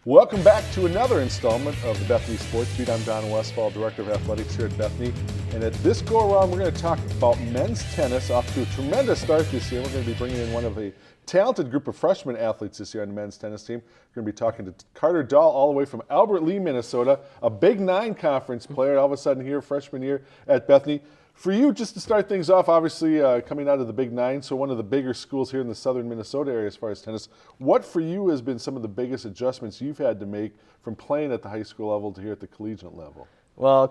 Welcome back to another installment of the Bethany Sports Beat. I'm Don Westfall, Director of Athletics here at Bethany. And at this go-around, we're going to talk about men's tennis. Off to a tremendous start this year. We're going to be bringing in one of a talented group of freshman athletes this year on the men's tennis team. We're going to be talking to Carter Dahl all the way from Albert Lea, Minnesota, a Big Nine conference player, all of a sudden here, freshman year at Bethany. For you, just to start things off, obviously coming out of the Big Nine, so one of the bigger schools here in the southern Minnesota area as far as tennis, what for you has been some of the biggest adjustments you've had to make from playing at the high school level to here at the collegiate level? Well,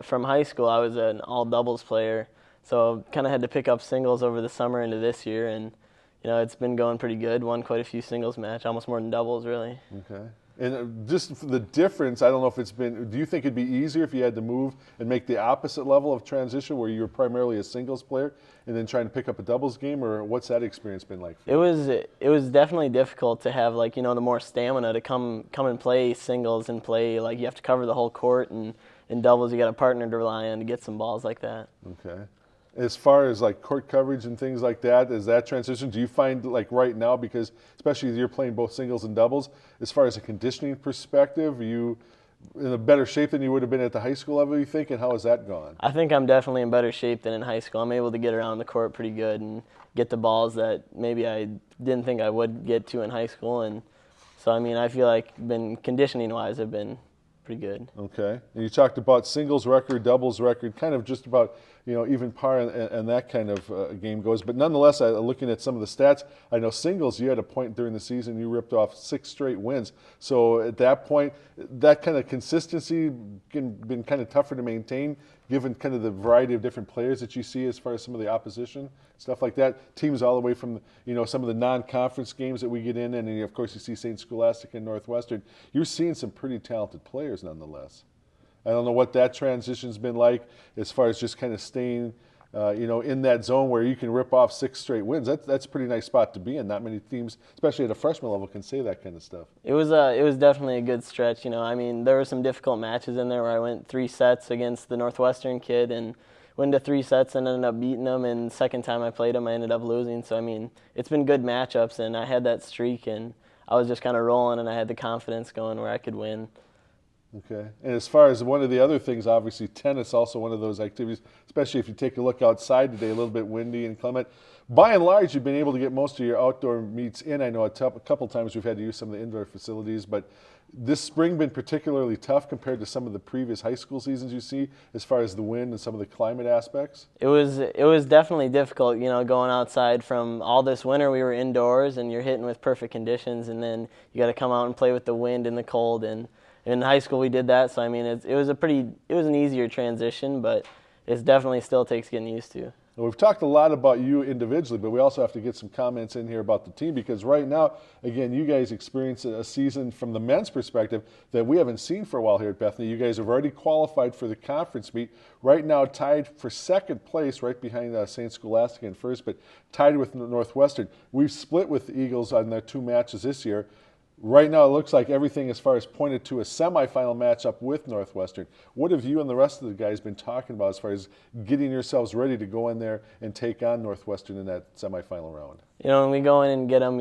from high school, I was an all doubles player, so kind of had to pick up singles over the summer into this year, and it's been going pretty good. Won quite a few singles match, almost more than doubles, really. Okay. And just for the difference, I don't know if it's been, do you think it'd be easier if you had to move and make the opposite level of transition where you were primarily a singles player and then trying to pick up a doubles game, or what's that experience been like for you? It was definitely difficult to have the more stamina to come and play singles and play, you have to cover the whole court, and in doubles you got a partner to rely on to get some balls like that. Okay. As far as court coverage and things like that, is that transition, do you find right now, because especially you're playing both singles and doubles, as far as a conditioning perspective, are you in a better shape than you would have been at the high school level, you think, and how has that gone? I think I'm definitely in better shape than in high school. I'm able to get around the court pretty good and get the balls that maybe I didn't think I would get to in high school, and so I feel like conditioning-wise I've been pretty good. Okay. And you talked about singles record, doubles record, kind of just about even par and that kind of game goes. But nonetheless, looking at some of the stats, I know singles, you had a point during the season, you ripped off 6 straight wins. So at that point, that kind of consistency been kind of tougher to maintain, given kind of the variety of different players that you see as far as some of the opposition, stuff like that. Teams all the way from some of the non-conference games that we get in, and then of course you see St. Scholastic and Northwestern. You're seeing some pretty talented players nonetheless. I don't know what that transition's been like as far as just kind of staying in that zone where you can rip off 6 straight wins. That's a pretty nice spot to be in. Not many teams, especially at a freshman level, can say that kind of stuff. It was definitely a good stretch. There were some difficult matches in there where I went 3 sets against the Northwestern kid and went to 3 sets and ended up beating him. And the second time I played him, I ended up losing. So it's been good matchups, and I had that streak, and I was just kind of rolling, and I had the confidence going where I could win. Okay. And as far as one of the other things, obviously tennis, also one of those activities, especially if you take a look outside today, a little bit windy and inclement. By and large, you've been able to get most of your outdoor meets in. I know a couple times we've had to use some of the indoor facilities, but this spring been particularly tough compared to some of the previous high school seasons you see as far as the wind and some of the climate aspects? It was definitely difficult, going outside. From all this winter we were indoors, and you're hitting with perfect conditions, and then you got to come out and play with the wind and the cold. And in high school we did that, so it was an easier transition, but it definitely still takes getting used to. Well, we've talked a lot about you individually, but we also have to get some comments in here about the team, because right now, again, you guys experience a season from the men's perspective that we haven't seen for a while here at Bethany. You guys have already qualified for the conference meet. Right now tied for second place, right behind St. Scholastic in first, but tied with Northwestern. We've split with the Eagles on their 2 matches this year. Right now, it looks like everything as far as pointed to a semifinal matchup with Northwestern. What have you and the rest of the guys been talking about as far as getting yourselves ready to go in there and take on Northwestern in that semifinal round? When we go in and get them,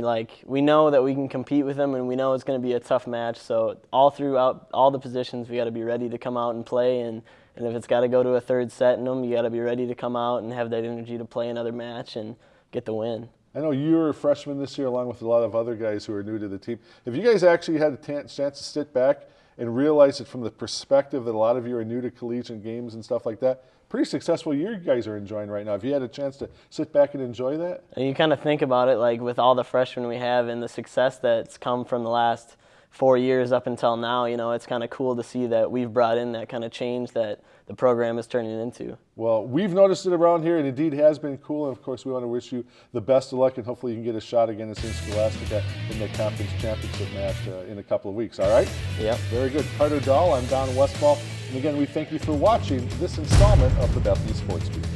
we know that we can compete with them, and we know it's going to be a tough match. So all throughout all the positions, we got to be ready to come out and play. And if it's got to go to a 3rd set in them, you got to be ready to come out and have that energy to play another match and get the win. I know you were a freshman this year along with a lot of other guys who are new to the team. Have you guys actually had a chance to sit back and realize it from the perspective that a lot of you are new to collegiate games and stuff like that? Pretty successful year you guys are enjoying right now. Have you had a chance to sit back and enjoy that? And you kind of think about it, with all the freshmen we have and the success that's come from the last 4 years up until now, it's kind of cool to see that we've brought in that kind of change that the program is turning into. Well, we've noticed it around here, and indeed has been cool. And of course, we want to wish you the best of luck, and hopefully you can get a shot again at St. Scholastica in the conference championship match in a couple of weeks. All right? Yep. Very good. Carter Dahl, I'm Don Westfall. And again, we thank you for watching this installment of the Bethany Sports Beat.